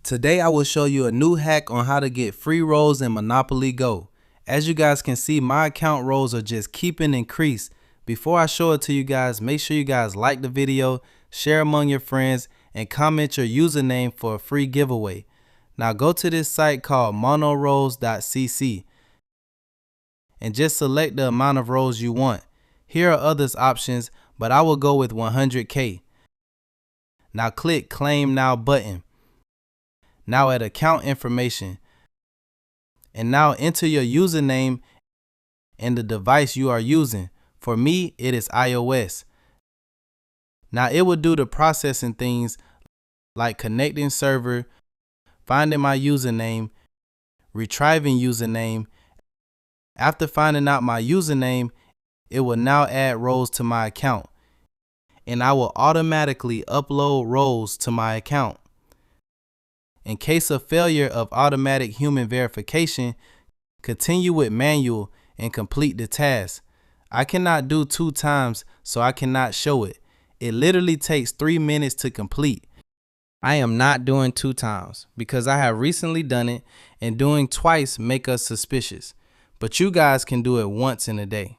Today I will show you a new hack on how to get free roles in Monopoly Go. As you guys can see, my account roles are just keeping increase. Before I show it to you guys, make sure you guys like the video, share among your friends, and comment your username for a free giveaway. Now go to this site called monoroles.cc and just select the amount of roles you want. Here are others options, but I will go with 100K. Now click Claim Now button. Now at account information, and now enter your username and the device you are using. For me, it is iOS. Now it will do the processing things like connecting server, finding my username, retrieving username. After finding out my username, it will now add roles to my account, and I will automatically upload roles to my account. In case of failure of automatic human verification, continue with manual and complete the task. I cannot do 2 times, so I cannot show it. It literally takes 3 minutes to complete. I am not doing 2 times because I have recently done it, and doing twice make us suspicious. But you guys can do it once in a day.